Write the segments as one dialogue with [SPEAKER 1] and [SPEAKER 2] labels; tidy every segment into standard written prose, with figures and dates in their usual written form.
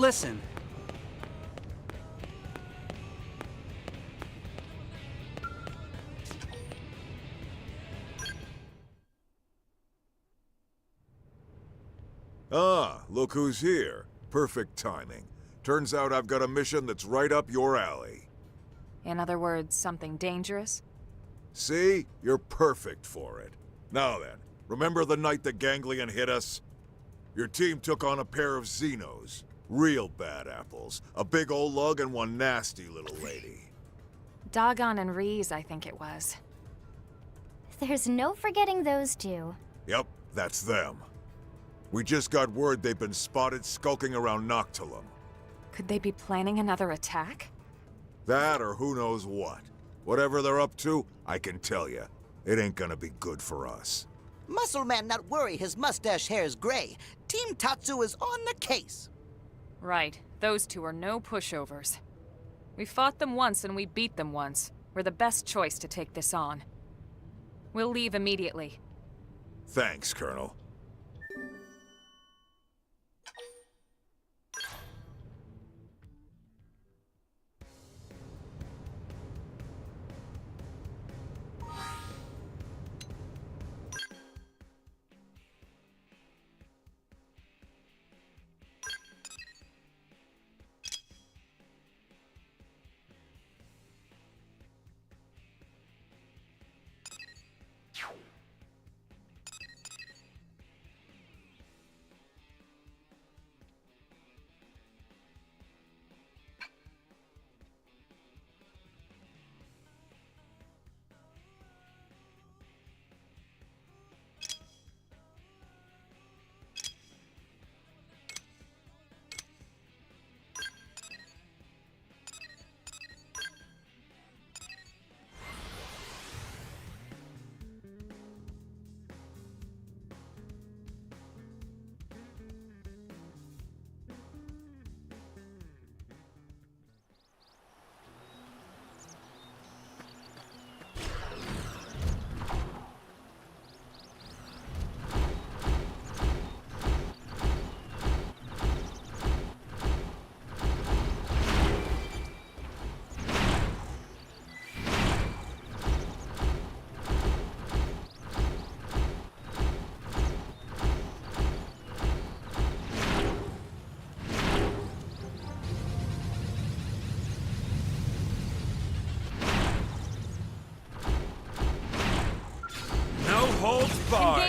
[SPEAKER 1] Listen.
[SPEAKER 2] Ah, look who's here. Perfect timing. Turns out I've got a mission that's right up your alley.
[SPEAKER 3] In other words, something dangerous?
[SPEAKER 2] See? You're perfect for it. Now then, remember the night the ganglion hit us? Your team took on a pair of Xenos. Real bad apples. A big old lug and one nasty little lady.
[SPEAKER 3] Doggone and Reese, I think it was.
[SPEAKER 4] There's no forgetting those two.
[SPEAKER 2] Yep, that's them. We just got word they've been spotted skulking around Noctilum.
[SPEAKER 3] Could they be planning another attack?
[SPEAKER 2] That or who knows what. Whatever they're up to, I can tell you, it ain't gonna be good for us.
[SPEAKER 5] Muscle Man not worry his mustache hair is gray. Team Tatsu is on the case.
[SPEAKER 3] Right. Those two are no pushovers. We fought them once and we beat them once. We're the best choice to take this on. We'll leave immediately.
[SPEAKER 2] Thanks, Colonel.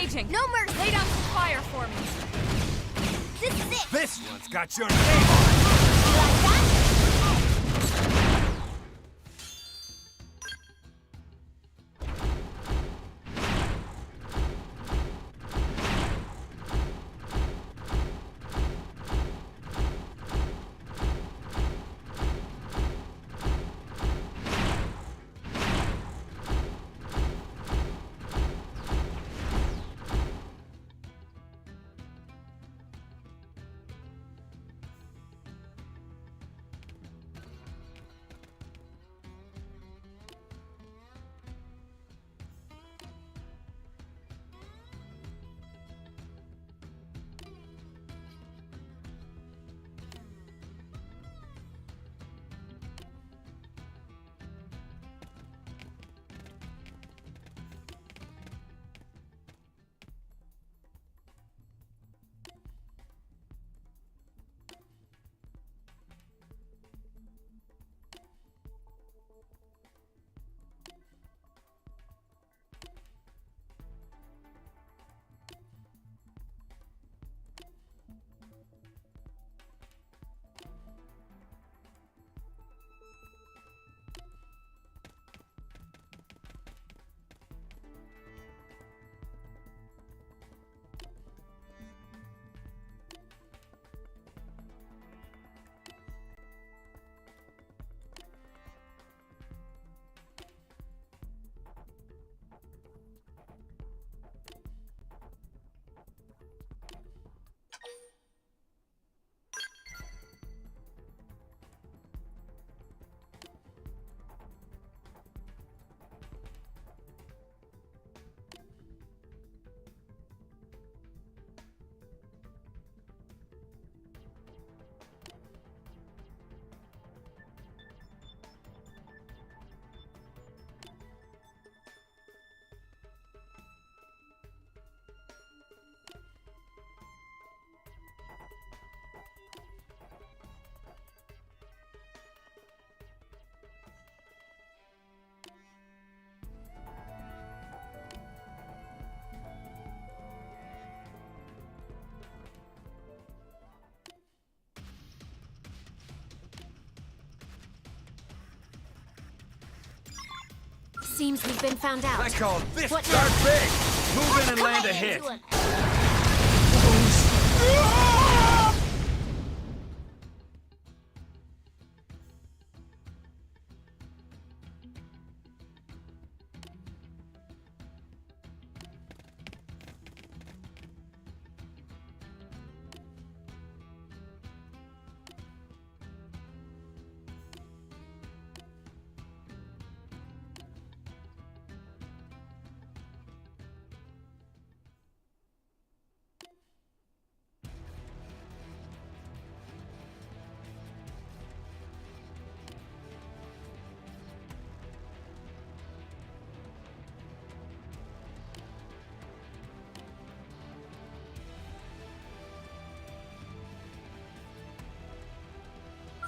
[SPEAKER 3] Engaging!
[SPEAKER 4] No mercy!
[SPEAKER 3] Lay down some fire for me!
[SPEAKER 4] This is it!
[SPEAKER 6] This one's got your name on it!
[SPEAKER 4] You like that?
[SPEAKER 1] Seems we've been found out.
[SPEAKER 6] I call this
[SPEAKER 1] What
[SPEAKER 6] start
[SPEAKER 1] now?
[SPEAKER 6] big. Move in and
[SPEAKER 1] Come
[SPEAKER 6] land a
[SPEAKER 1] right
[SPEAKER 6] hit.
[SPEAKER 1] into him.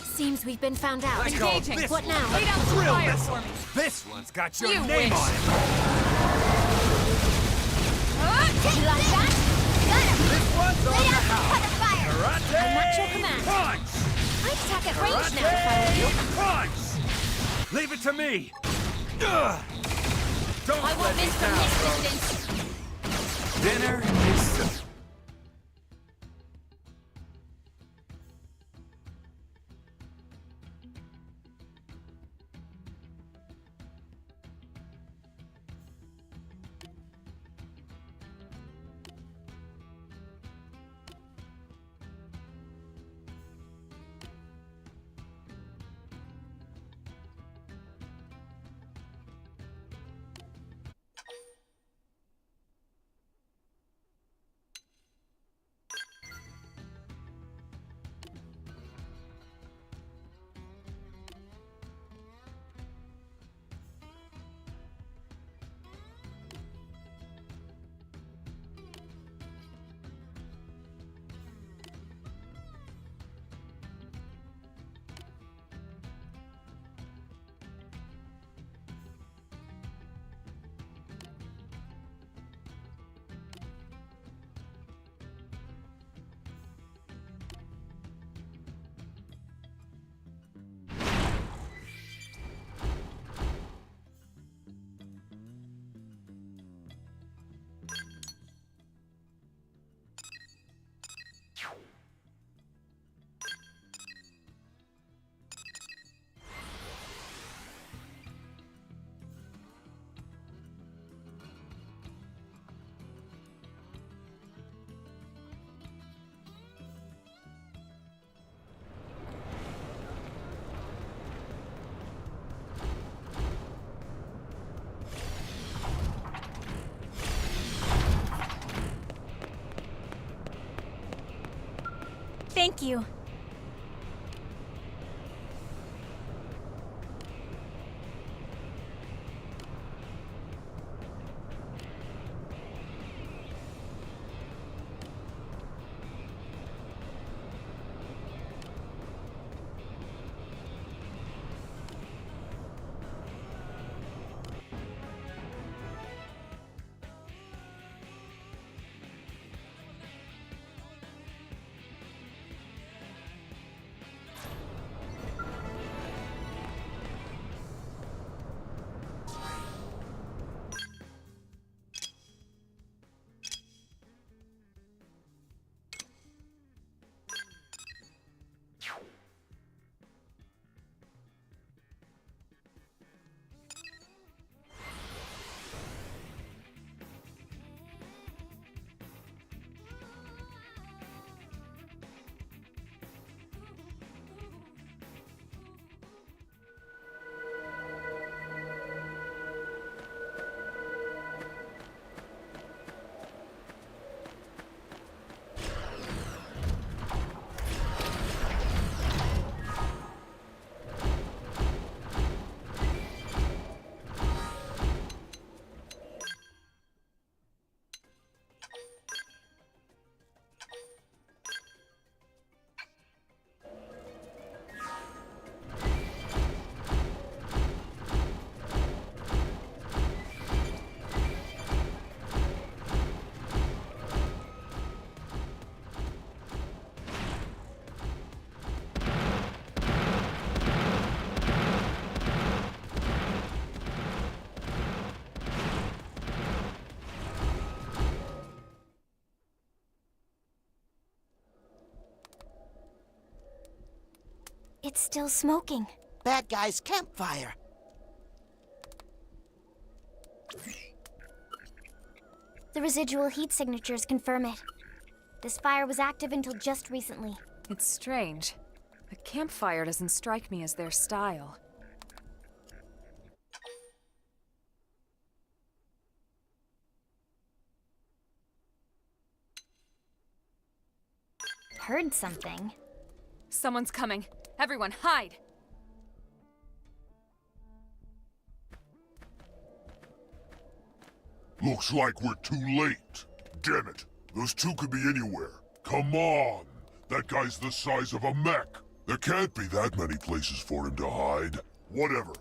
[SPEAKER 1] Seems we've been found out.
[SPEAKER 6] I call
[SPEAKER 3] Engaging.
[SPEAKER 6] this
[SPEAKER 1] What
[SPEAKER 6] one
[SPEAKER 1] now?
[SPEAKER 6] a
[SPEAKER 3] Lay down some
[SPEAKER 6] drill
[SPEAKER 3] fire
[SPEAKER 6] missile.
[SPEAKER 3] for me.
[SPEAKER 6] This one's got your
[SPEAKER 3] You
[SPEAKER 6] name
[SPEAKER 3] wish.
[SPEAKER 6] on it.
[SPEAKER 1] You like that?
[SPEAKER 4] Got him!
[SPEAKER 6] This one's on
[SPEAKER 4] Lay
[SPEAKER 6] the
[SPEAKER 4] down some
[SPEAKER 6] house.
[SPEAKER 4] cover fire!
[SPEAKER 6] Karate
[SPEAKER 1] I'm at your command.
[SPEAKER 6] punch!
[SPEAKER 1] I'd attack at range now if I were you.
[SPEAKER 6] Karate punch! Leave it to me. Ugh. Don't
[SPEAKER 1] I
[SPEAKER 6] let
[SPEAKER 1] won't
[SPEAKER 6] me
[SPEAKER 1] miss from
[SPEAKER 6] down,
[SPEAKER 1] this
[SPEAKER 6] Rose.
[SPEAKER 1] distance.
[SPEAKER 6] Dinner is served.
[SPEAKER 1] Thank you.
[SPEAKER 4] It's still smoking.
[SPEAKER 5] Bad guy's campfire.
[SPEAKER 4] The residual heat signatures confirm it. This fire was active until just recently.
[SPEAKER 3] It's strange. The campfire doesn't strike me as their style.
[SPEAKER 4] Heard something.
[SPEAKER 3] Someone's coming. Everyone, hide!
[SPEAKER 7] Looks like we're too late. Damn it. Those two could be anywhere. Come on. That guy's the size of a mech. There can't be that many places for him to hide. Whatever.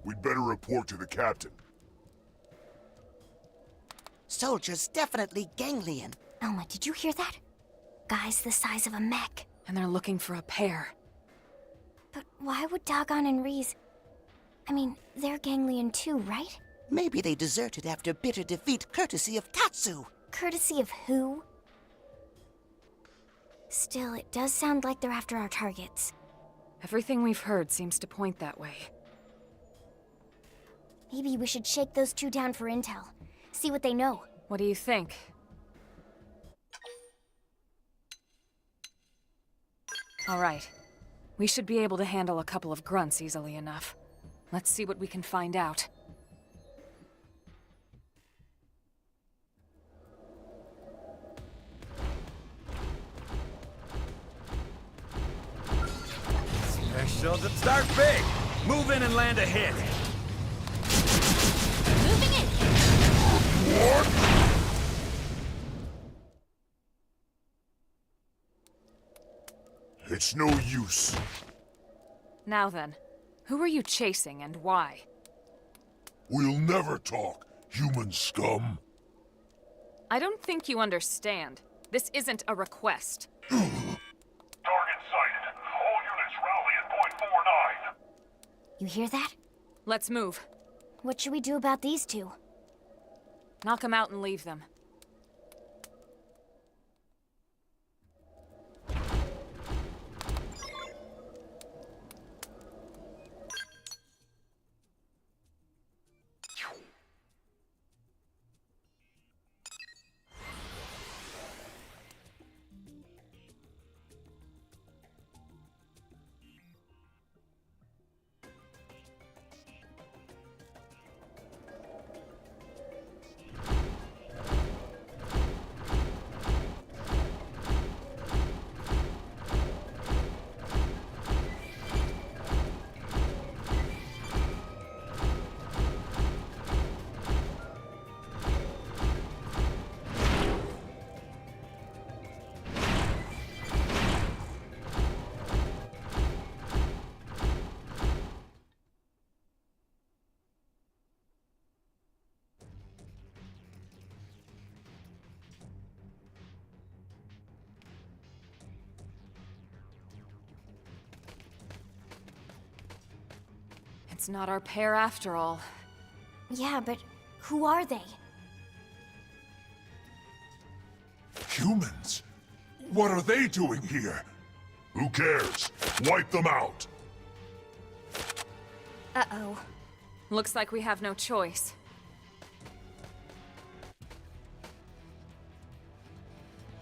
[SPEAKER 7] We'd better report to the captain.
[SPEAKER 5] Soldier's definitely ganglion.
[SPEAKER 4] Elma, did you hear that? Guys the size of a mech.
[SPEAKER 3] And they're looking for a pair.
[SPEAKER 4] But why would Dagon and Reese... I mean, they're ganglion too, right?
[SPEAKER 5] Maybe they deserted after bitter defeat courtesy of Tatsu.
[SPEAKER 4] Courtesy of who? Still, it does sound like they're after our targets.
[SPEAKER 3] Everything we've heard seems to point that way.
[SPEAKER 4] Maybe we should shake those two down for intel. See what they know.
[SPEAKER 3] What do you think? All right. We should be able to handle a couple of grunts easily enough. Let's see what we can find out.
[SPEAKER 6] Special to start big. Move in and land a hit.
[SPEAKER 1] Moving in.
[SPEAKER 7] It's no use.
[SPEAKER 3] Now then, who are you chasing and why?
[SPEAKER 7] We'll never talk, human scum.
[SPEAKER 3] I don't think you understand. This isn't a request.
[SPEAKER 7] Target sighted. All units rally at point 49.
[SPEAKER 4] You hear that?
[SPEAKER 3] Let's move.
[SPEAKER 4] What should we do about these two?
[SPEAKER 3] Knock them out and leave them. It's not our pair after all.
[SPEAKER 4] Yeah, but who are they?
[SPEAKER 7] Humans? What are they doing here? Who cares? Wipe them out.
[SPEAKER 4] Uh-oh.
[SPEAKER 3] Looks like we have no choice.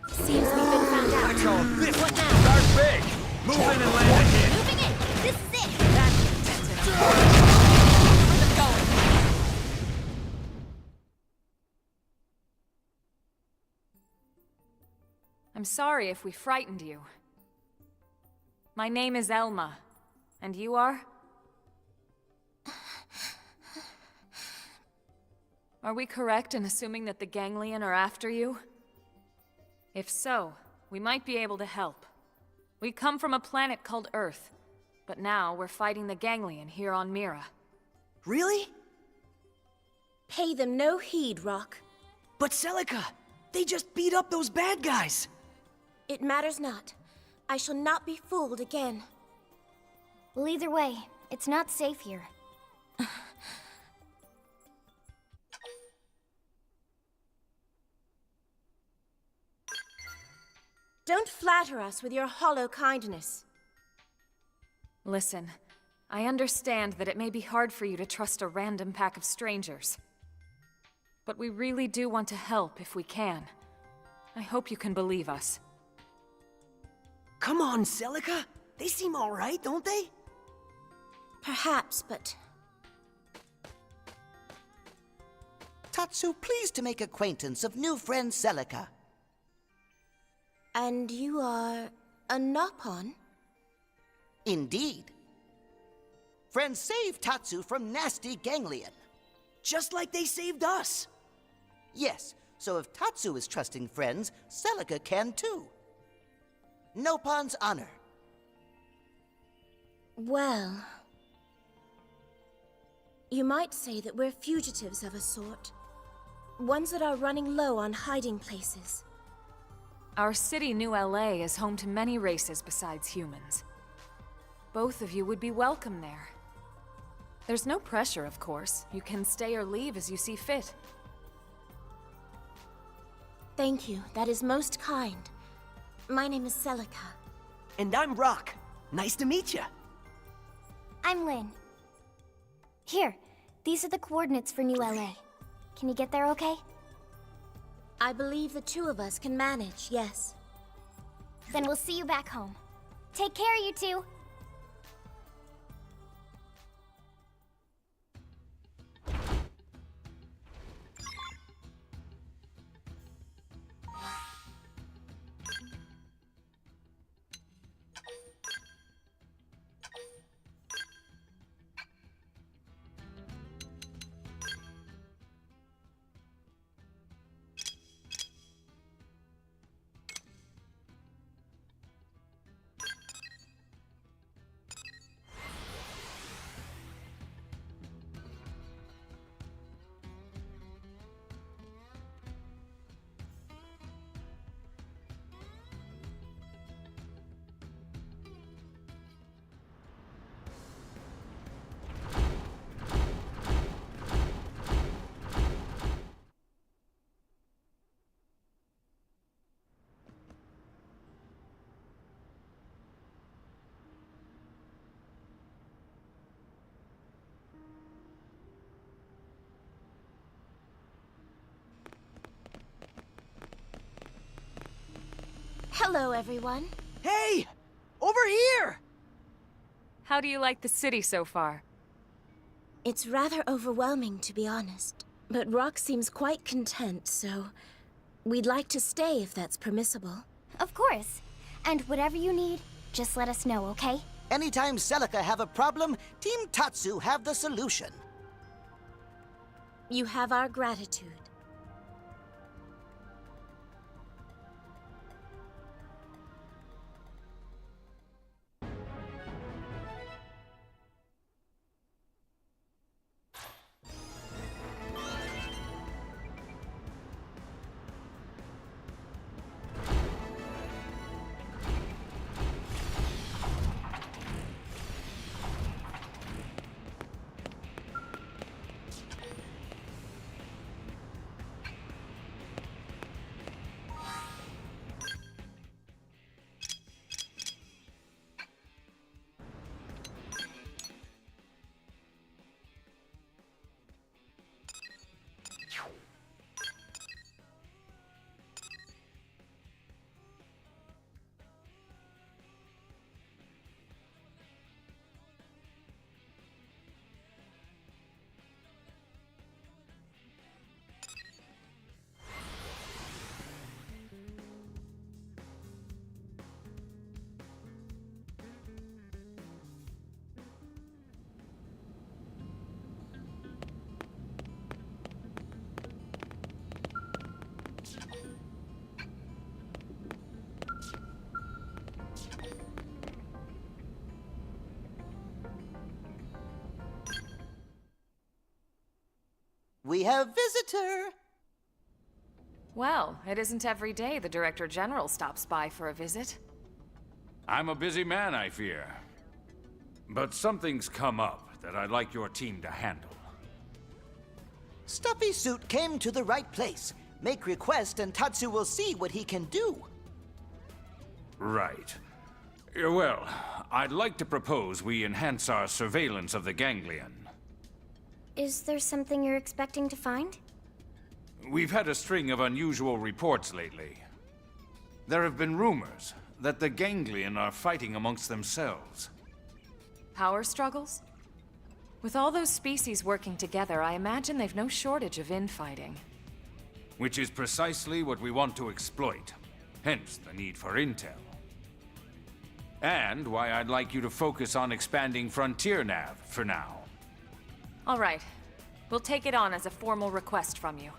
[SPEAKER 1] Seems we've been found out.
[SPEAKER 6] I call this
[SPEAKER 1] What now?
[SPEAKER 6] start big. Move in and land a hit.
[SPEAKER 1] Moving in. This is it.
[SPEAKER 3] That's intense enough. Where's it going? I'm sorry if we frightened you. My name is Elma. And you are? Are we correct in assuming that the Ganglion are after you? If so, we might be able to help. We come from a planet called Earth, but now we're fighting the Ganglion here on Mira.
[SPEAKER 8] Really?
[SPEAKER 1] Pay them no heed, Rock.
[SPEAKER 8] But Celica, they just beat up those bad guys.
[SPEAKER 1] It matters not. I shall not be fooled again.
[SPEAKER 4] Well, either way, it's not safe here.
[SPEAKER 1] Don't flatter us with your hollow kindness.
[SPEAKER 3] Listen, I understand that it may be hard for you to trust a random pack of strangers. But we really do want to help if we can. I hope you can believe us.
[SPEAKER 8] Come on, Celica. They seem all right, don't they?
[SPEAKER 1] Perhaps, but
[SPEAKER 5] Tatsu, pleased to make acquaintance of new friend Celica.
[SPEAKER 1] and you are a Nopon?
[SPEAKER 5] Indeed. Friends saved Tatsu from nasty ganglion.
[SPEAKER 8] Just like they saved us.
[SPEAKER 5] Yes, so if Tatsu is trusting friends, Celica can too. Nopon's honor.
[SPEAKER 1] Well, you might say that we're fugitives of a sort. Ones that are running low on hiding places.
[SPEAKER 3] Our city, New LA, is home to many races besides humans. Both of you would be welcome there. There's no pressure, of course. You can stay or leave as you see fit.
[SPEAKER 1] Thank you, that is most kind. My name is Celica.
[SPEAKER 8] And I'm Rock. Nice to meet you.
[SPEAKER 4] I'm Lynn. Here, these are the coordinates for New LA. Can you get there okay?
[SPEAKER 1] I believe the two of us can manage, yes.
[SPEAKER 4] Then we'll see you back home. Take care, you two.
[SPEAKER 1] Hello, everyone.
[SPEAKER 8] Hey! Over here!
[SPEAKER 3] How do you like the city so far?
[SPEAKER 1] It's rather overwhelming, to be honest. But Rock seems quite content, so we'd like to stay if that's permissible.
[SPEAKER 4] Of course. And whatever you need, just let us know, okay?
[SPEAKER 5] Anytime Celica have a problem, Team Tatsu have the solution.
[SPEAKER 1] You have our gratitude.
[SPEAKER 5] We have visitor.
[SPEAKER 3] Well, it isn't every day the Director General stops by for a visit.
[SPEAKER 6] I'm a busy man, I fear. But something's come up that I'd like your team to handle.
[SPEAKER 5] Stuffy Suit came to the right place. Make request and Tatsu will see what he can do.
[SPEAKER 6] Right. Well, I'd like to propose we enhance our surveillance of the ganglion.
[SPEAKER 4] Is there something you're expecting to find?
[SPEAKER 6] We've had a string of unusual reports lately. There have been rumors that the ganglion are fighting amongst themselves.
[SPEAKER 3] Power struggles? With all those species working together, I imagine they've no shortage of infighting.
[SPEAKER 6] Which is precisely what we want to exploit. Hence the need for intel. And why I'd like you to focus on expanding Frontier Nav for now.
[SPEAKER 3] All right. We'll take it on as a formal request from you.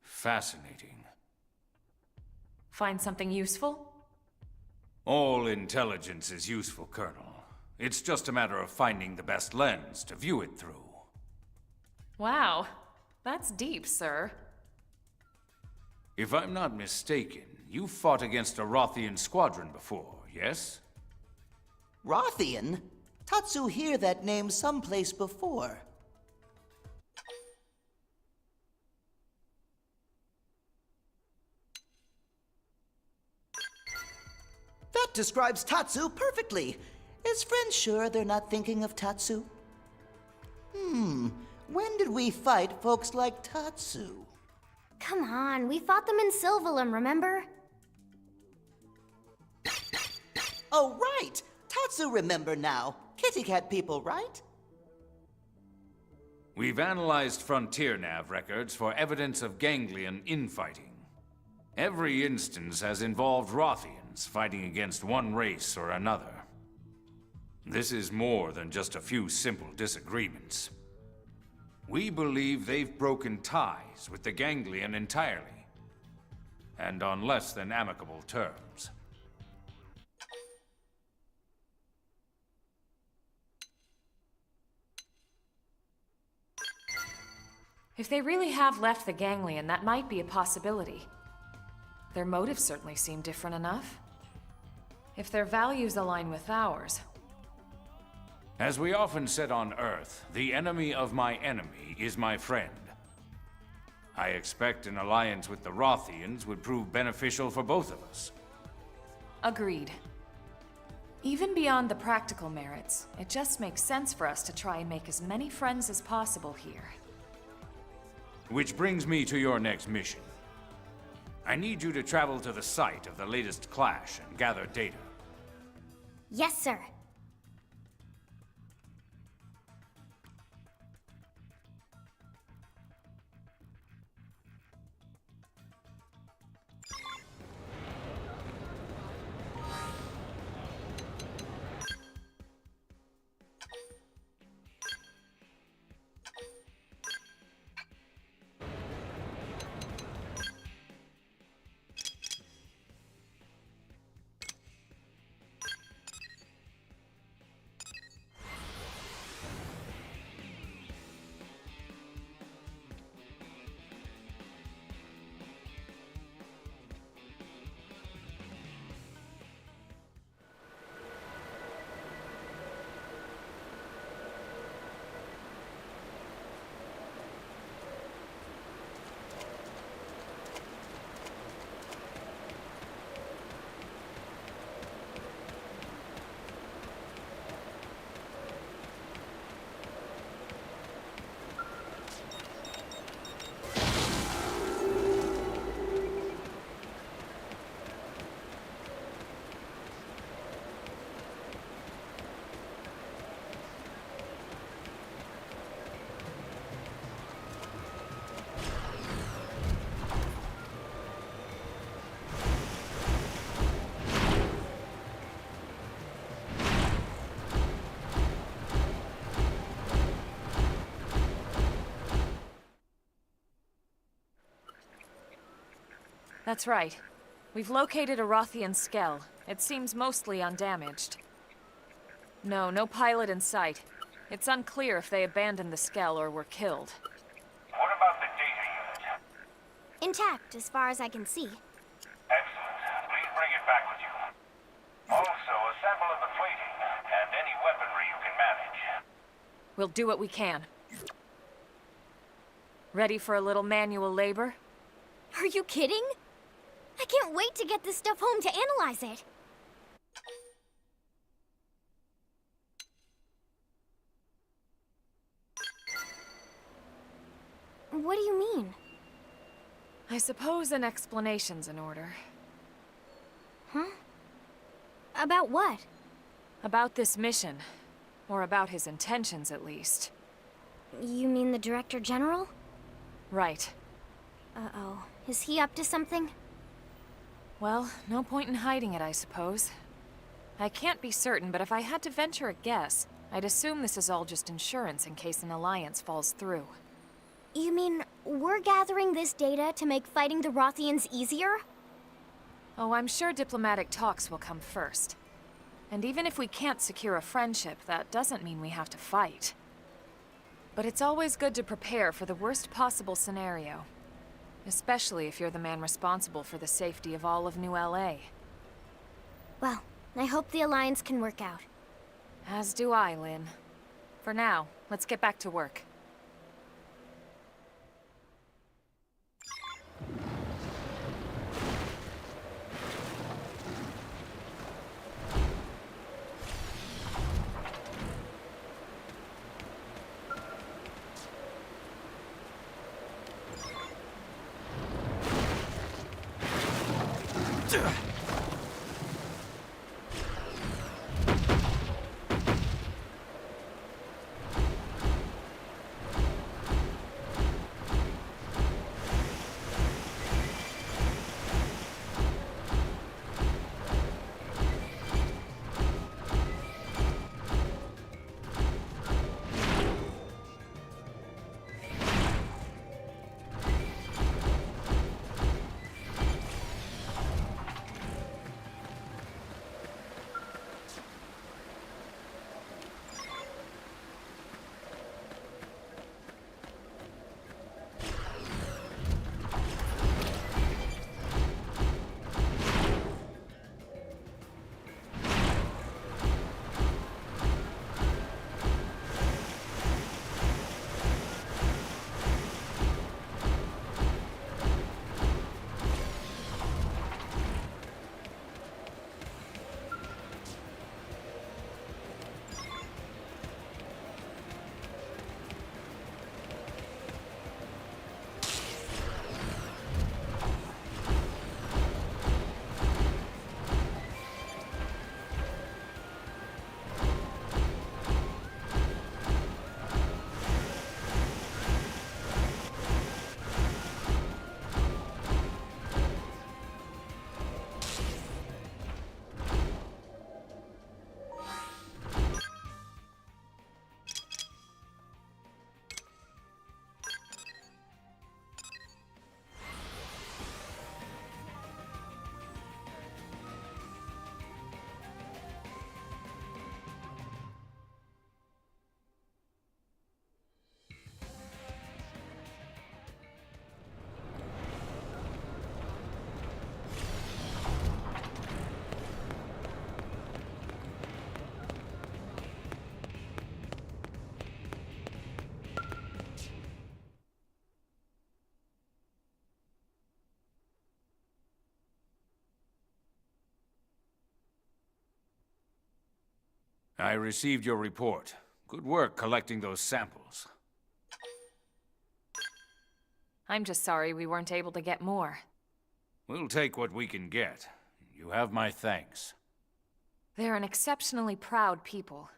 [SPEAKER 6] Fascinating.
[SPEAKER 3] Find something useful?
[SPEAKER 6] All intelligence is useful, Colonel. It's just a matter of finding the best lens to view it through.
[SPEAKER 3] Wow. That's deep, sir.
[SPEAKER 6] If I'm not mistaken, you fought against a Rothian squadron before, yes?
[SPEAKER 5] Rothian? Tatsu hear that name someplace before. That describes Tatsu perfectly. Is friends sure they're not thinking of Tatsu? When did we fight folks like Tatsu?
[SPEAKER 4] Come on, we fought them in Sylvalum, remember?
[SPEAKER 5] Oh, right! Tatsu remember now. Kitty cat people, right?
[SPEAKER 6] We've analyzed Frontier Nav records for evidence of ganglion infighting. Every instance has involved Rothians fighting against one race or another. This is more than just a few simple disagreements. We believe they've broken ties with the ganglion entirely, and on less than amicable terms.
[SPEAKER 3] If they really have left the ganglion, that might be a possibility. Their motives certainly seem different enough. If their values align with ours.
[SPEAKER 6] As we often said on Earth, the enemy of my enemy is my friend. I expect an alliance with the Rothians would prove beneficial for both of us.
[SPEAKER 3] Agreed. Even beyond the practical merits, it just makes sense for us to try and make as many friends as possible here.
[SPEAKER 6] Which brings me to your next mission. I need you to travel to the site of the latest clash and gather data.
[SPEAKER 4] Yes, sir.
[SPEAKER 3] That's right. We've located a Rothian skell. It seems mostly undamaged. No pilot in sight. It's unclear if they abandoned the skell or were killed.
[SPEAKER 9] What about the data unit?
[SPEAKER 4] Intact, as far as I can see.
[SPEAKER 9] Excellent. Please bring it back with you. Also, a sample of the plating and any weaponry you can manage.
[SPEAKER 3] We'll do what we can. Ready for a little manual labor?
[SPEAKER 4] Are you kidding? I can't wait to get this stuff home to analyze it. What do you mean?
[SPEAKER 3] I suppose an explanation's in order.
[SPEAKER 4] Huh? About what?
[SPEAKER 3] About this mission. Or about his intentions, at least.
[SPEAKER 4] You mean the Director General?
[SPEAKER 3] Right.
[SPEAKER 4] Uh-oh. Is he up to something?
[SPEAKER 3] Well, no point in hiding it, I suppose. I can't be certain, but if I had to venture a guess, I'd assume this is all just insurance in case an alliance falls through.
[SPEAKER 4] You mean we're gathering this data to make fighting the Rothians easier?
[SPEAKER 3] Oh, I'm sure diplomatic talks will come first. And even if we can't secure a friendship, that doesn't mean we have to fight. But it's always good to prepare for the worst possible scenario. Especially if you're the man responsible for the safety of all of New LA.
[SPEAKER 4] Well, I hope the Alliance can work out.
[SPEAKER 3] As do I, Lynn. For now, let's get back to work.
[SPEAKER 6] I received your report. Good work collecting those samples.
[SPEAKER 3] I'm just sorry we weren't able to get more.
[SPEAKER 6] We'll take what we can get. You have my thanks.
[SPEAKER 3] They're an exceptionally proud people.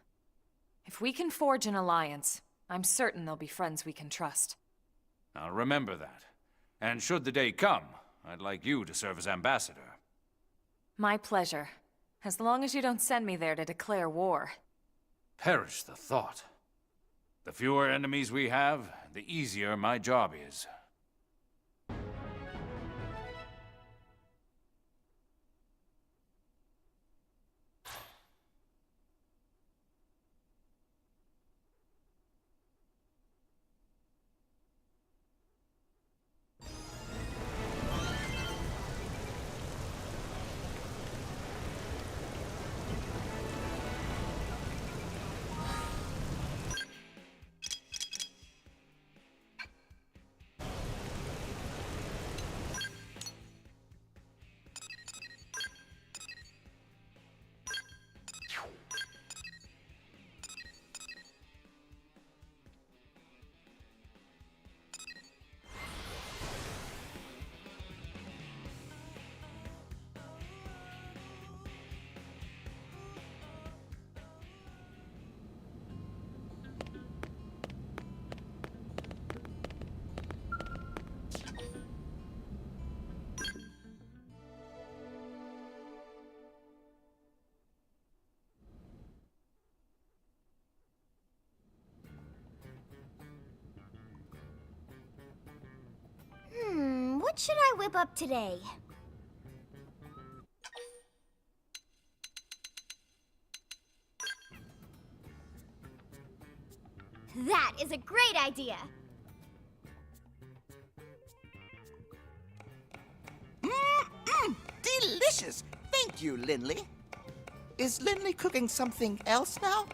[SPEAKER 3] If we can forge an alliance, I'm certain they'll be friends we can trust.
[SPEAKER 6] I'll remember that. And should the day come, I'd like you to serve as ambassador.
[SPEAKER 3] My pleasure. As long as you don't send me there to declare war.
[SPEAKER 6] Perish the thought. The fewer enemies we have, the easier my job is.
[SPEAKER 4] What should I whip up today? That is a great idea!
[SPEAKER 5] Delicious! Thank you, Linley. Is Linley cooking something else now?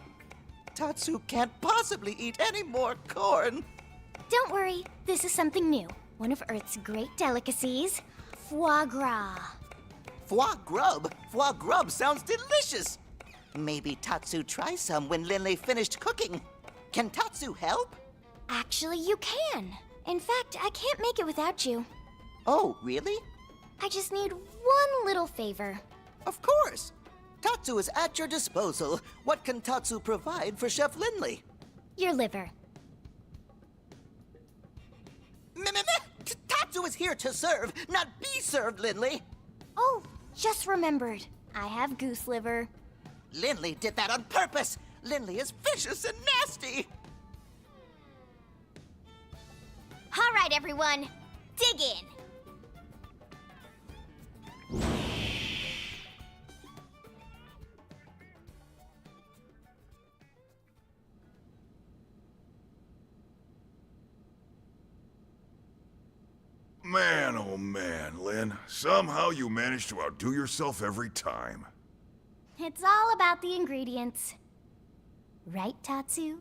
[SPEAKER 5] Tatsu can't possibly eat any more corn.
[SPEAKER 4] Don't worry, this is something new. One of Earth's great delicacies, foie gras.
[SPEAKER 5] Foie grub? Foie grub sounds delicious! Maybe Tatsu tries some when Linley finished cooking. Can Tatsu help?
[SPEAKER 4] Actually, you can. In fact, I can't make it without you.
[SPEAKER 5] Oh, really?
[SPEAKER 4] I just need one little favor.
[SPEAKER 5] Of course! Tatsu is at your disposal. What can Tatsu provide for Chef Linley?
[SPEAKER 4] Your liver.
[SPEAKER 5] Tatsu is here to serve, not be served, Linley!
[SPEAKER 4] Oh, just remembered. I have goose liver.
[SPEAKER 5] Linley did that on purpose! Linley is vicious and nasty!
[SPEAKER 4] All right, everyone, dig in.
[SPEAKER 2] Man, oh man, Lynn. Somehow you manage to outdo yourself every time.
[SPEAKER 4] It's all about the ingredients. Right, Tatsu?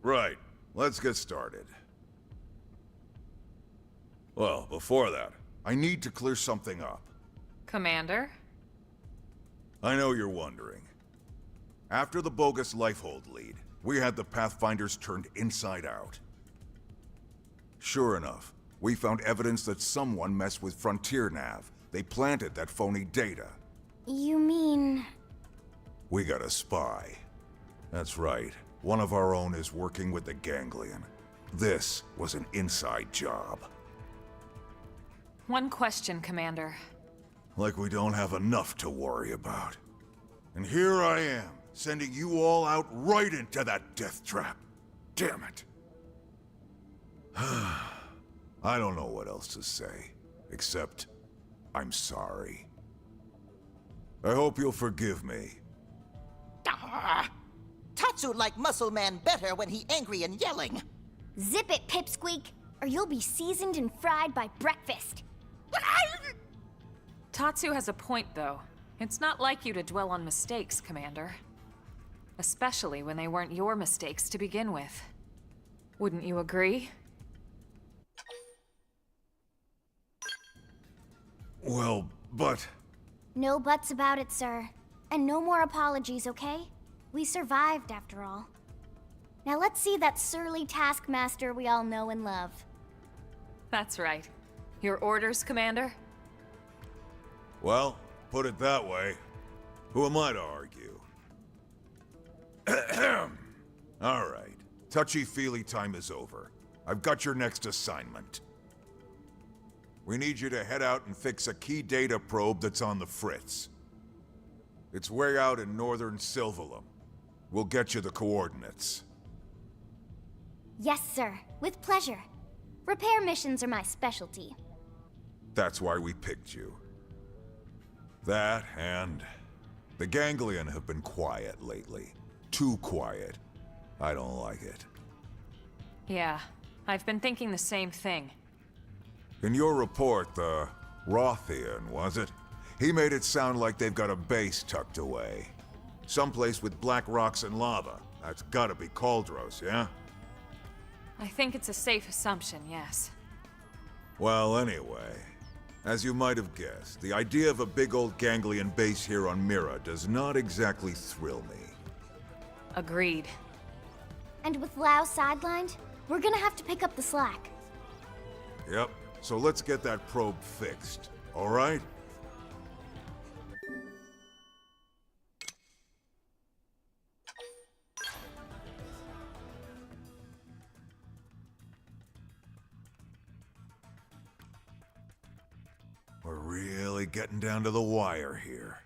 [SPEAKER 2] Right. Let's get started. Well, before that, I need to clear something up.
[SPEAKER 3] Commander?
[SPEAKER 2] I know you're wondering. After the bogus Lifehold lead, we had the Pathfinders turned inside out. Sure enough, we found evidence that someone messed with Frontier Nav. They planted that phony data.
[SPEAKER 4] You mean...
[SPEAKER 2] We got a spy. That's right. One of our own is working with the Ganglion. This was an inside job.
[SPEAKER 3] One question, Commander.
[SPEAKER 2] Like we don't have enough to worry about. And here I am, sending you all out right into that death trap. Damn it. I don't know what else to say, except I'm sorry. I hope you'll forgive me.
[SPEAKER 5] Tatsu liked Muscle Man better when he angry and yelling.
[SPEAKER 4] Zip it, Pipsqueak, or you'll be seasoned and fried by breakfast.
[SPEAKER 3] Tatsu has a point, though. It's not like you to dwell on mistakes, Commander. Especially when they weren't your mistakes to begin with. Wouldn't you agree?
[SPEAKER 2] Well, but...
[SPEAKER 4] No buts about it, sir. And no more apologies, okay? We survived, after all. Now let's see that surly taskmaster we all know and love.
[SPEAKER 3] That's right. Your orders, Commander?
[SPEAKER 2] Well, put it that way. Who am I to argue? All right. Touchy-feely time is over. I've got your next assignment. We need you to head out and fix a key data probe that's on the fritz. It's way out in northern Silvalum. We'll get you the coordinates.
[SPEAKER 4] Yes, sir. With pleasure. Repair missions are my specialty.
[SPEAKER 2] That's why we picked you. That and... the Ganglion have been quiet lately. Too quiet. I don't like it.
[SPEAKER 3] Yeah, I've been thinking the same thing.
[SPEAKER 2] In your report, the Rothian, was it? He made it sound like they've got a base tucked away. Someplace with black rocks and lava. That's gotta be Cauldros, yeah?
[SPEAKER 3] I think it's a safe assumption, yes.
[SPEAKER 2] Well, anyway, as you might have guessed, the idea of a big old Ganglion base here on Mira does not exactly thrill me.
[SPEAKER 3] Agreed.
[SPEAKER 4] And with Lao sidelined, we're gonna have to pick up the slack.
[SPEAKER 2] Yep, so let's get that probe fixed, all right? We're really getting down to the wire here.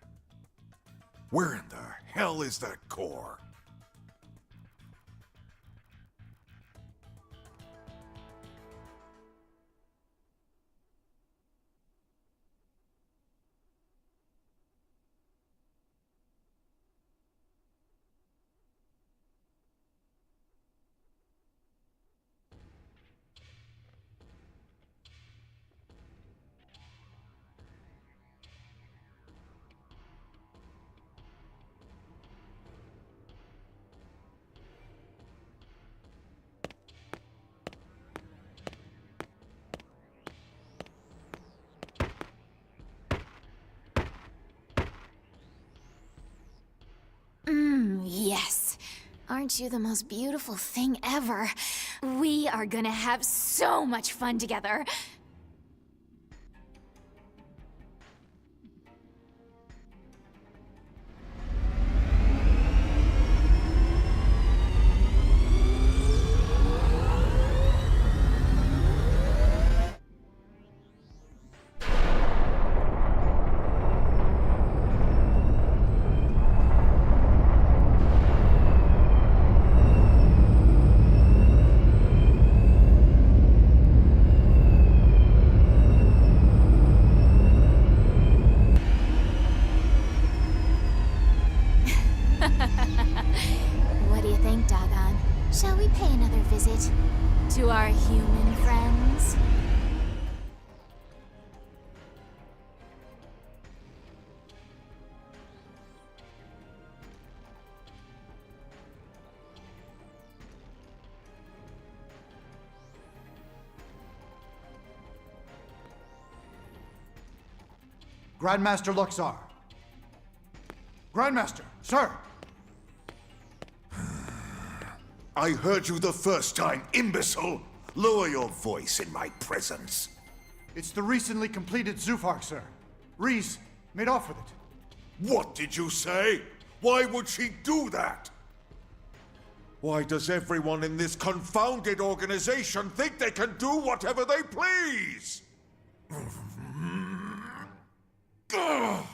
[SPEAKER 2] Where in the hell is that core?
[SPEAKER 10] Yes. Aren't you the most beautiful thing ever? We are gonna have so much fun together. What do you think, Doggone? Shall we pay another visit to our human friends?
[SPEAKER 11] Grandmaster Luxar. Grandmaster, sir!
[SPEAKER 2] I heard you the first time, imbecile! Lower your voice in my presence.
[SPEAKER 11] It's the recently completed Zoofark, sir. Reese made off with it.
[SPEAKER 2] What did you say? Why would she do that? Why does everyone in this confounded organization think they can do whatever they please? Ugh.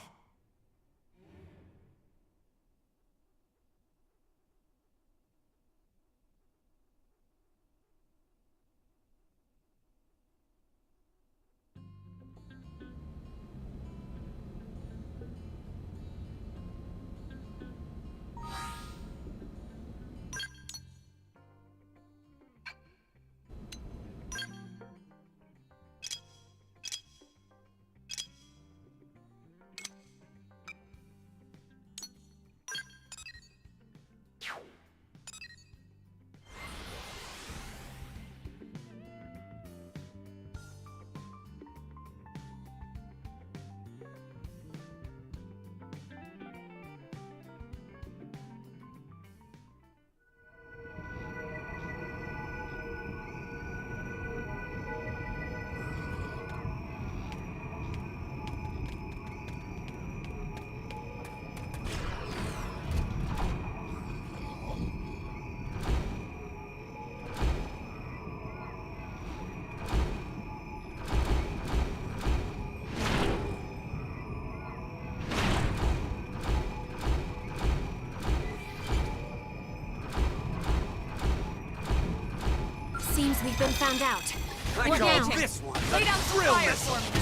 [SPEAKER 1] Seems we've been found out.
[SPEAKER 8] I
[SPEAKER 1] Down.
[SPEAKER 8] call this one
[SPEAKER 3] Lay
[SPEAKER 8] the
[SPEAKER 3] down some
[SPEAKER 8] drill
[SPEAKER 3] fire
[SPEAKER 8] missile.
[SPEAKER 3] for me.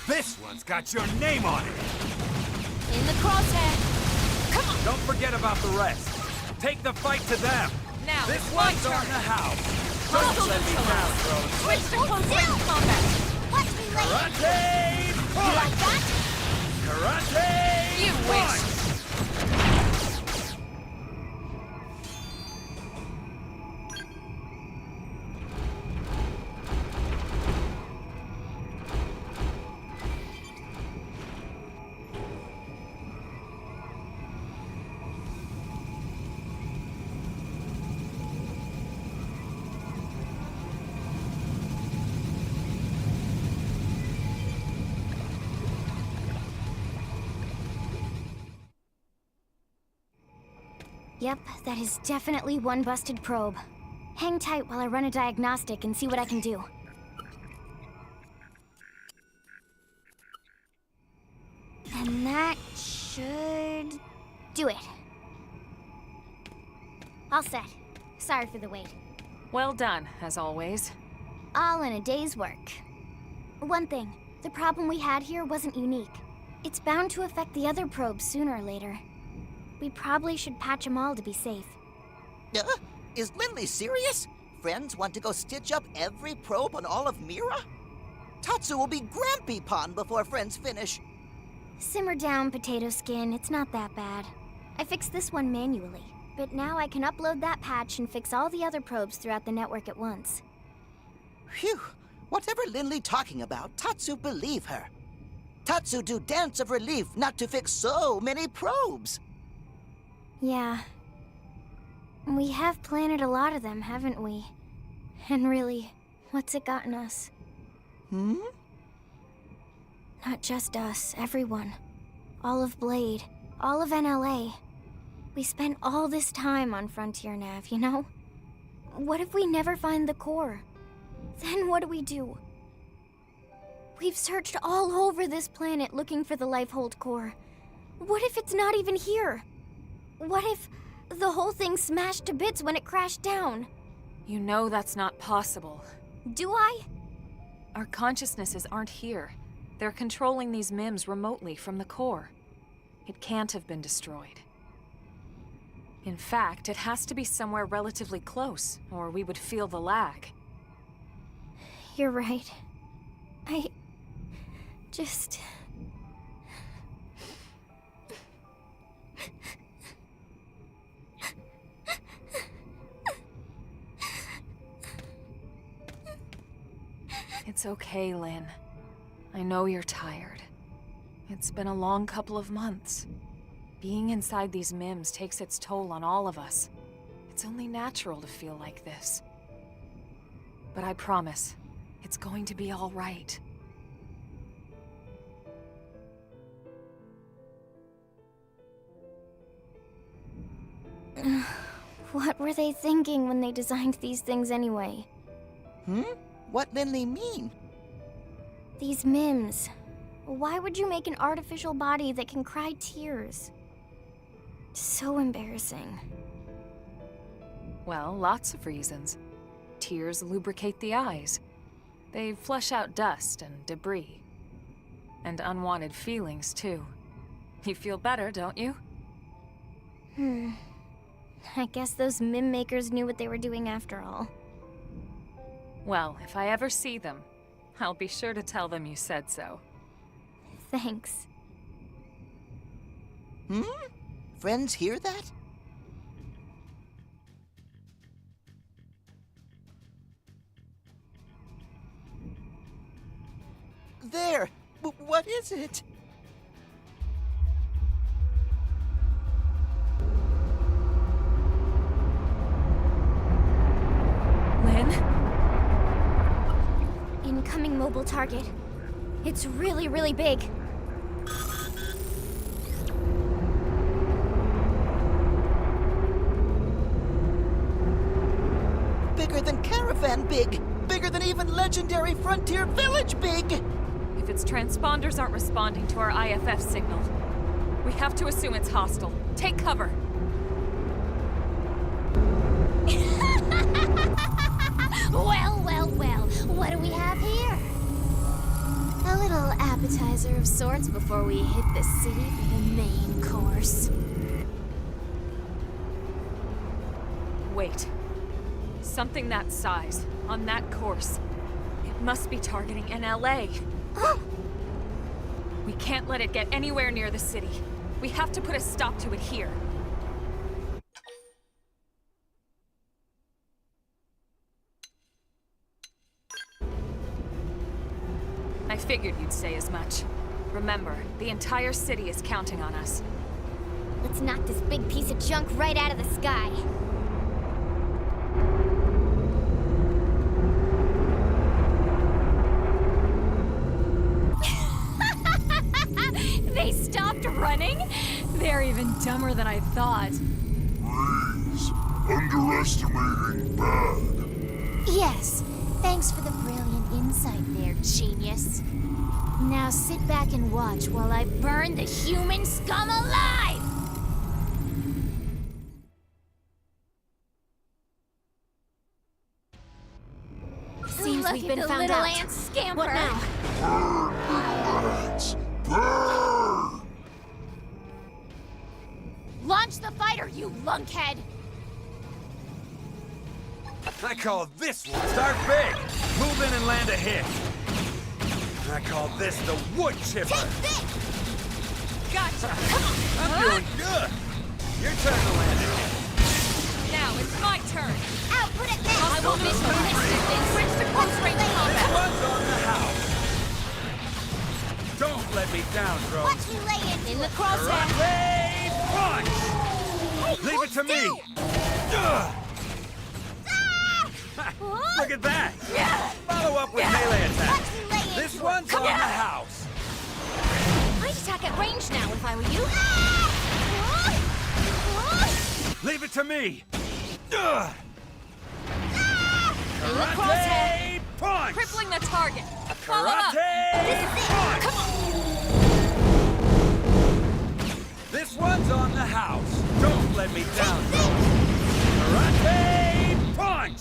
[SPEAKER 8] This one's got your name on it.
[SPEAKER 1] In the crosshair.
[SPEAKER 3] Come on.
[SPEAKER 8] Don't forget about the rest. Take the fight to them.
[SPEAKER 3] Now,
[SPEAKER 8] This
[SPEAKER 3] it's my
[SPEAKER 8] one's on
[SPEAKER 3] turn.
[SPEAKER 8] the house.
[SPEAKER 3] Hostile
[SPEAKER 8] Don't let me
[SPEAKER 3] missile.
[SPEAKER 8] down, Rose.
[SPEAKER 3] Switch to close range combat.
[SPEAKER 4] Watch me later.
[SPEAKER 8] Karate!
[SPEAKER 4] You like that?
[SPEAKER 8] Karate!
[SPEAKER 3] You
[SPEAKER 8] fight!
[SPEAKER 3] wish.
[SPEAKER 4] Yep, that is definitely one busted probe. Hang tight while I run a diagnostic and see what I can do. And that should do it. All set. Sorry for the wait.
[SPEAKER 3] Well done, as always.
[SPEAKER 4] All in a day's work. One thing, the problem we had here wasn't unique. It's bound to affect the other probes sooner or later. We probably should patch them all to be safe.
[SPEAKER 5] Is Lindley serious? Friends want to go stitch up every probe on all of Mira? Tatsu will be Grampy Pond before Friends finish.
[SPEAKER 4] Simmer down, Potato Skin. It's not that bad. I fixed this one manually, but now I can upload that patch and fix all the other probes throughout the network at once.
[SPEAKER 5] Phew. Whatever Lindley talking about, Tatsu believe her. Tatsu do dance of relief not to fix so many probes.
[SPEAKER 4] Yeah. We have planted a lot of them, haven't we? And really, what's it gotten us? Not just us, everyone. All of Blade, all of NLA. We spent all this time on Frontier Nav, you know? What if we never find the core? Then what do we do? We've searched all over this planet looking for the Lifehold core. What if it's not even here? What if the whole thing smashed to bits when it crashed down?
[SPEAKER 3] You know that's not possible.
[SPEAKER 4] Do I?
[SPEAKER 3] Our consciousnesses aren't here. They're controlling these MIMs remotely from the core. It can't have been destroyed. In fact, it has to be somewhere relatively close, or we would feel the lag.
[SPEAKER 4] You're right. I just...
[SPEAKER 3] It's okay, Lynn. I know you're tired. It's been a long couple of months. Being inside these MIMs takes its toll on all of us. It's only natural to feel like this. But I promise, it's going to be all right.
[SPEAKER 4] What were they thinking when they designed these things anyway?
[SPEAKER 5] What Lindley mean?
[SPEAKER 4] These MIMs. Why would you make an artificial body that can cry tears? So embarrassing.
[SPEAKER 3] Well, lots of reasons. Tears lubricate the eyes. They flush out dust and debris. And unwanted feelings, too. You feel better, don't you?
[SPEAKER 4] I guess those MIM makers knew what they were doing after all.
[SPEAKER 3] Well, if I ever see them, I'll be sure to tell them you said so.
[SPEAKER 4] Thanks.
[SPEAKER 5] Friends hear that? There! What is it?
[SPEAKER 3] Lynn?
[SPEAKER 4] Incoming mobile target. It's really, really big.
[SPEAKER 5] Bigger than Caravan big! Bigger than even legendary Frontier Village big!
[SPEAKER 3] If its transponders aren't responding to our IFF signal, we have to assume it's hostile. Take cover.
[SPEAKER 10] Well, well, well. What do we have here? A little appetizer of sorts before we hit the city for the main course.
[SPEAKER 3] Wait. Something that size, on that course. It must be targeting NLA. We can't let it get anywhere near the city. We have to put a stop to it here. I figured you'd say as much. Remember, the entire city is counting on us.
[SPEAKER 4] Let's knock this big piece of junk right out of the sky.
[SPEAKER 10] They stopped running? They're even dumber than I thought.
[SPEAKER 7] Breeze, underestimating bad.
[SPEAKER 10] Yes, thanks for the brilliant insight there, genius. Now Now sit back and watch while I burn the human scum alive!
[SPEAKER 1] Seems
[SPEAKER 10] Look
[SPEAKER 1] we've
[SPEAKER 10] at
[SPEAKER 1] been
[SPEAKER 10] the
[SPEAKER 1] found
[SPEAKER 10] little
[SPEAKER 1] out.
[SPEAKER 10] ant scamper.
[SPEAKER 1] What now?
[SPEAKER 7] Burn! Burn!
[SPEAKER 10] Launch the fighter, you lunkhead!
[SPEAKER 12] I call this one start big. Move in and land a hit. I call this the wood chipper.
[SPEAKER 10] Take this!
[SPEAKER 3] Gotcha! Come on!
[SPEAKER 12] I'm doing good. Your turn to land a hit.
[SPEAKER 3] Now it's my turn!
[SPEAKER 10] Output at this!
[SPEAKER 3] I won't miss the distance! Switch to close-range
[SPEAKER 12] This
[SPEAKER 3] combat!
[SPEAKER 12] one's on the house. Don't let me down, drones.
[SPEAKER 10] Watch me lay into
[SPEAKER 1] In the
[SPEAKER 10] it.
[SPEAKER 1] crosshair.
[SPEAKER 12] Karate punch!
[SPEAKER 10] Hey,
[SPEAKER 12] Leave
[SPEAKER 10] hold
[SPEAKER 12] it to me.
[SPEAKER 10] still.
[SPEAKER 12] Ugh. Look at that! Follow up with melee attack.
[SPEAKER 10] Watch me lay into
[SPEAKER 12] This
[SPEAKER 10] it.
[SPEAKER 12] one's
[SPEAKER 10] Come
[SPEAKER 12] on the
[SPEAKER 10] here.
[SPEAKER 12] house.
[SPEAKER 1] I'd attack at range now if I were you.
[SPEAKER 12] Leave it to me. Ugh.
[SPEAKER 1] In the crosshair.
[SPEAKER 12] Karate punch!
[SPEAKER 3] Crippling the target! Follow up!
[SPEAKER 12] Karate punch!
[SPEAKER 3] Come on!
[SPEAKER 12] This one's on the house. Don't let me down, drones. Karate punch!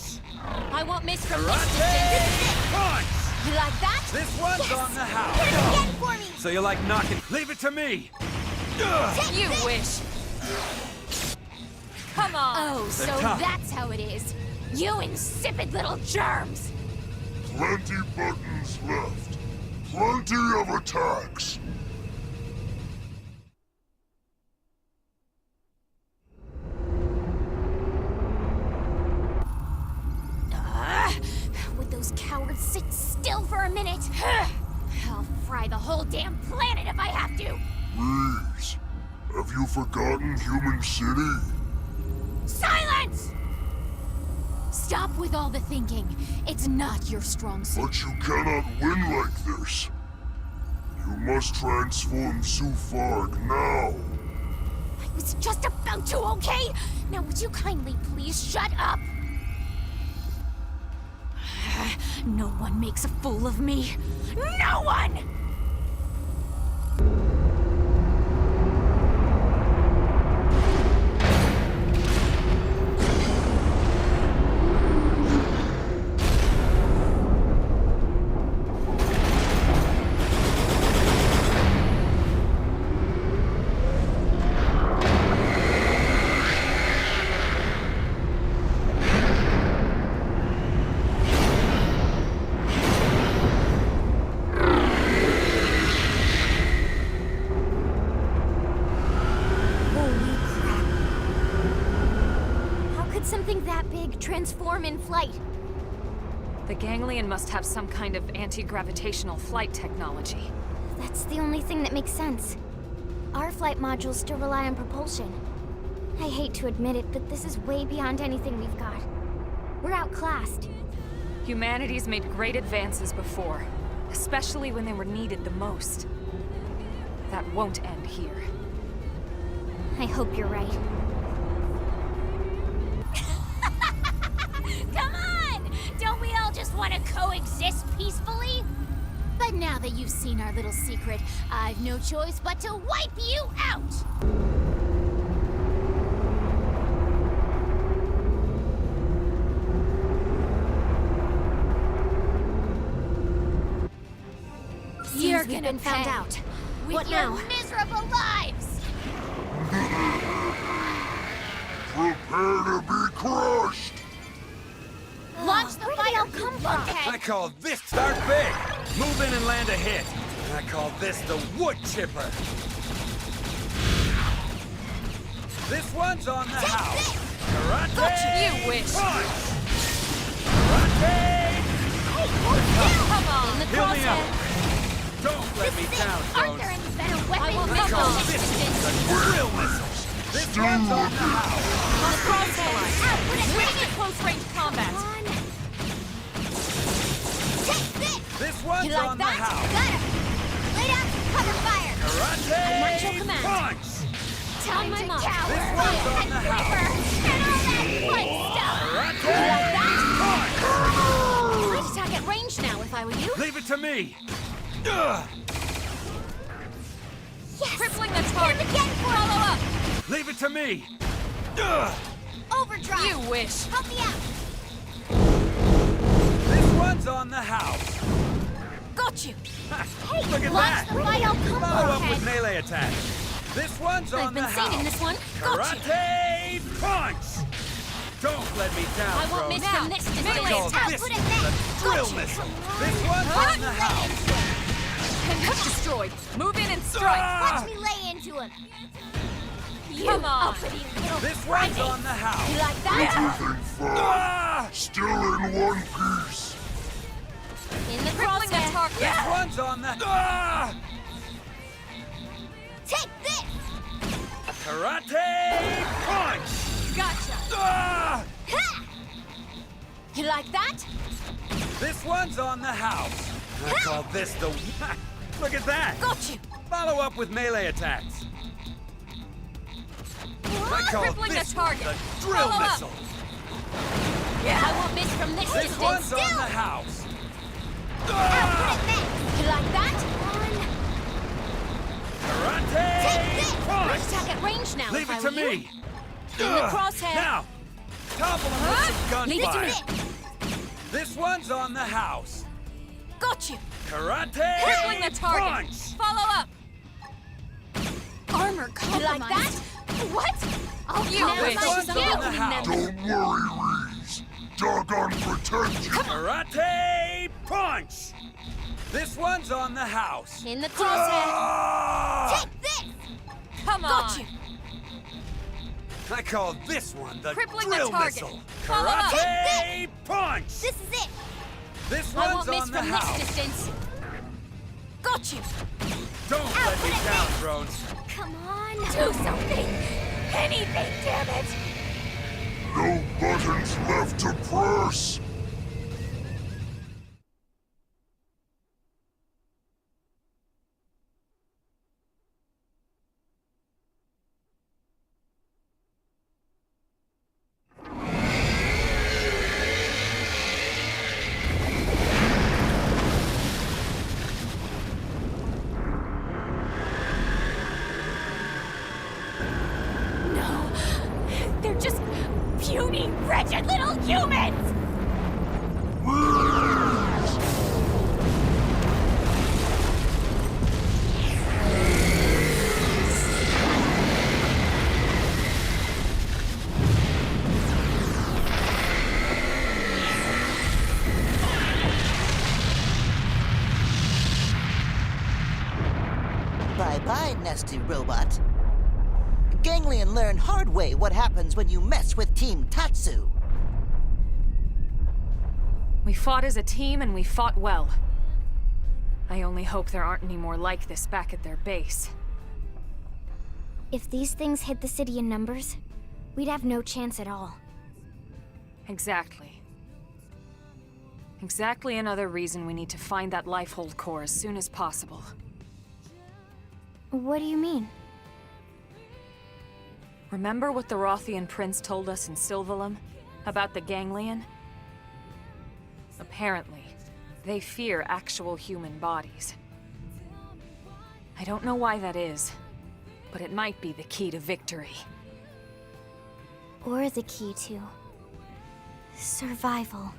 [SPEAKER 1] I won't miss from this
[SPEAKER 12] Karate
[SPEAKER 1] distance.
[SPEAKER 12] punch!
[SPEAKER 1] You like that?
[SPEAKER 12] This one's on the
[SPEAKER 10] Hit
[SPEAKER 12] house.
[SPEAKER 10] it again for me!
[SPEAKER 12] So you like knocking? Leave it to me. Ugh.
[SPEAKER 3] You wish! Come on!
[SPEAKER 10] Oh, so
[SPEAKER 12] tough.
[SPEAKER 10] that's how it is. You insipid little germs!
[SPEAKER 7] Plenty buttons left. Plenty of attacks.
[SPEAKER 10] Would those cowards sit still for a minute? I'll fry the whole damn planet if I have to!
[SPEAKER 7] Please, have you forgotten Human City?
[SPEAKER 10] Silence! Stop with all the thinking. It's not your strong suit.
[SPEAKER 7] But you cannot win like this. You must transform Zufarg now.
[SPEAKER 10] I was just about to, okay? Now would you kindly please shut up? No one makes a fool of me. No one! Something that big transform in flight.
[SPEAKER 3] The ganglion must have some kind of anti-gravitational flight technology.
[SPEAKER 4] That's the only thing that makes sense. Our flight modules still rely on propulsion. I hate to admit it, but this is way beyond anything we've got. We're outclassed.
[SPEAKER 3] Humanity's made great advances before, especially when they were needed the most. That won't end here.
[SPEAKER 4] I hope you're right.
[SPEAKER 10] Come on! Don't we all just want to coexist peacefully? But now that you've seen our little secret, I've no choice but to wipe you out! You're
[SPEAKER 1] we've
[SPEAKER 10] gonna
[SPEAKER 1] been found
[SPEAKER 10] pay
[SPEAKER 1] out.
[SPEAKER 10] with
[SPEAKER 1] What
[SPEAKER 10] your
[SPEAKER 1] now?
[SPEAKER 10] miserable lives!
[SPEAKER 7] Prepare to be crushed.
[SPEAKER 10] Launch the
[SPEAKER 4] Where did they
[SPEAKER 10] fire,
[SPEAKER 4] all
[SPEAKER 10] you
[SPEAKER 4] come from?
[SPEAKER 10] lunkhead!
[SPEAKER 12] I call this start big. Move in and land a hit. I call this the wood chipper. This one's on the house. Karate
[SPEAKER 3] You wish.
[SPEAKER 12] punch. Karate.
[SPEAKER 3] Come on!
[SPEAKER 1] In the
[SPEAKER 12] Heal me up.
[SPEAKER 1] crosshair.
[SPEAKER 12] Don't let me down,
[SPEAKER 10] Aren't
[SPEAKER 12] Jones.
[SPEAKER 10] there any better
[SPEAKER 3] I
[SPEAKER 10] weapons
[SPEAKER 3] won't
[SPEAKER 10] than
[SPEAKER 3] miss
[SPEAKER 12] Call
[SPEAKER 3] from
[SPEAKER 12] this
[SPEAKER 3] this distance.
[SPEAKER 12] the drill missiles. This one's on the house.
[SPEAKER 3] On the crosshair!
[SPEAKER 10] Output at
[SPEAKER 3] Bring in close-range combat!
[SPEAKER 10] Take this!
[SPEAKER 12] This one's
[SPEAKER 1] You like
[SPEAKER 12] on the
[SPEAKER 1] that?
[SPEAKER 12] house.
[SPEAKER 10] Got him! Lay down, cover fire!
[SPEAKER 12] Karate
[SPEAKER 1] At your command.
[SPEAKER 12] punch.
[SPEAKER 10] Time
[SPEAKER 1] my
[SPEAKER 10] to
[SPEAKER 1] mark.
[SPEAKER 10] cower!
[SPEAKER 12] This one's on
[SPEAKER 10] And
[SPEAKER 12] the
[SPEAKER 10] quiver! And all that fun stuff!
[SPEAKER 12] Karate punch.
[SPEAKER 1] I'd attack at range now if I were you.
[SPEAKER 12] Leave it to me. Ugh.
[SPEAKER 4] Yes!
[SPEAKER 3] Crippling the target!
[SPEAKER 4] Hit him again for
[SPEAKER 3] Follow up!
[SPEAKER 12] Leave it to me! Ugh.
[SPEAKER 4] Overdrive!
[SPEAKER 3] You wish!
[SPEAKER 4] Help me out!
[SPEAKER 12] This one's on the house.
[SPEAKER 1] Got you!
[SPEAKER 4] Hey,
[SPEAKER 12] Look at
[SPEAKER 4] watch
[SPEAKER 12] that!
[SPEAKER 4] the fight, I'll come
[SPEAKER 12] Follow up
[SPEAKER 4] ahead.
[SPEAKER 12] with melee attack. This one's on
[SPEAKER 1] I've
[SPEAKER 12] the
[SPEAKER 1] been
[SPEAKER 12] house.
[SPEAKER 1] saving this one. Got you!
[SPEAKER 12] Karate punch! Don't let me down,
[SPEAKER 1] I won't
[SPEAKER 12] Rose.
[SPEAKER 1] miss from this
[SPEAKER 12] I
[SPEAKER 1] distance.
[SPEAKER 12] call
[SPEAKER 4] I'll
[SPEAKER 12] this
[SPEAKER 4] put it
[SPEAKER 12] the
[SPEAKER 4] back.
[SPEAKER 12] drill
[SPEAKER 4] Gotcha.
[SPEAKER 12] missile.
[SPEAKER 4] Come on.
[SPEAKER 12] This one's
[SPEAKER 4] Watch
[SPEAKER 12] on the
[SPEAKER 4] me lay
[SPEAKER 12] house.
[SPEAKER 4] into him.
[SPEAKER 3] Pendant destroyed! Move in and strike!
[SPEAKER 12] Ah!
[SPEAKER 4] Watch me lay into him.
[SPEAKER 3] Come on!
[SPEAKER 4] Uppity little
[SPEAKER 12] This one's on the house.
[SPEAKER 1] You like that?
[SPEAKER 7] Everything fine.
[SPEAKER 12] Ah!
[SPEAKER 7] Still in one piece.
[SPEAKER 1] In the
[SPEAKER 3] Crippling the
[SPEAKER 1] crosshair.
[SPEAKER 3] target!
[SPEAKER 12] This one's on the... Ah!
[SPEAKER 4] Take this!
[SPEAKER 12] Karate punch!
[SPEAKER 3] Gotcha!
[SPEAKER 12] Ah!
[SPEAKER 4] Ha!
[SPEAKER 1] You like that?
[SPEAKER 12] This one's on the house. I call this the... Look at that!
[SPEAKER 1] Got you!
[SPEAKER 12] Follow up with melee attacks. I call
[SPEAKER 3] Crippling
[SPEAKER 12] this
[SPEAKER 3] the target.
[SPEAKER 12] one the drill
[SPEAKER 3] Follow up.
[SPEAKER 12] missile.
[SPEAKER 1] I won't miss from this
[SPEAKER 12] This
[SPEAKER 1] distance.
[SPEAKER 12] one's on the house.
[SPEAKER 4] I'll
[SPEAKER 12] Ah!
[SPEAKER 4] put it back.
[SPEAKER 1] You like that?
[SPEAKER 4] Take
[SPEAKER 12] Karate
[SPEAKER 4] this!
[SPEAKER 12] punch!
[SPEAKER 1] Attack at range now.
[SPEAKER 12] Leave
[SPEAKER 1] if
[SPEAKER 12] it
[SPEAKER 1] I
[SPEAKER 12] to
[SPEAKER 1] were you.
[SPEAKER 12] me.
[SPEAKER 1] In the crosshair.
[SPEAKER 12] Now, topple him with some
[SPEAKER 1] Leave it to
[SPEAKER 12] gunfire.
[SPEAKER 1] me.
[SPEAKER 12] This one's on the house.
[SPEAKER 1] Got you!
[SPEAKER 12] Karate
[SPEAKER 3] Crippling the target!
[SPEAKER 12] punch!
[SPEAKER 3] Follow up!
[SPEAKER 1] Armor compromised.
[SPEAKER 4] You like that? What?
[SPEAKER 1] Oh,
[SPEAKER 3] You
[SPEAKER 1] now
[SPEAKER 3] wish.
[SPEAKER 1] it's
[SPEAKER 12] This one's
[SPEAKER 1] you.
[SPEAKER 12] on the house.
[SPEAKER 7] Don't worry, Reese. Doggone protect you.
[SPEAKER 12] Karate punch! This one's on the house.
[SPEAKER 1] In the crosshair.
[SPEAKER 12] Ah!
[SPEAKER 4] Take this!
[SPEAKER 3] Come on!
[SPEAKER 1] Got you!
[SPEAKER 12] I call this one the
[SPEAKER 3] Crippling the
[SPEAKER 12] drill
[SPEAKER 3] target.
[SPEAKER 12] missile.
[SPEAKER 3] Follow up.
[SPEAKER 12] Karate punch!
[SPEAKER 4] This is it!
[SPEAKER 12] This
[SPEAKER 1] I
[SPEAKER 12] one's
[SPEAKER 1] won't miss
[SPEAKER 12] on the
[SPEAKER 1] from
[SPEAKER 12] house.
[SPEAKER 1] this distance. Got you!
[SPEAKER 12] Don't let me down, drones.
[SPEAKER 4] Come on!
[SPEAKER 1] Do something! Anything, damn it!
[SPEAKER 7] No buttons left to press.
[SPEAKER 1] No. They're just puny, wretched little humans!
[SPEAKER 5] Bye-bye, nasty robot. Ganglion learned hard way what happens when you mess with Team Tatsu.
[SPEAKER 3] We fought as a team and we fought well. I only hope there aren't any more like this back at their base.
[SPEAKER 4] If these things hit the city in numbers, we'd have no chance at all.
[SPEAKER 3] Exactly. Exactly another reason we need to find that Lifehold core as soon as possible.
[SPEAKER 4] What do you mean?
[SPEAKER 3] Remember what the Rothian prince told us in Sylvalum? About the Ganglion? Apparently, they fear actual human bodies. I don't know why that is, but it might be the key to victory.
[SPEAKER 4] Or the key to survival.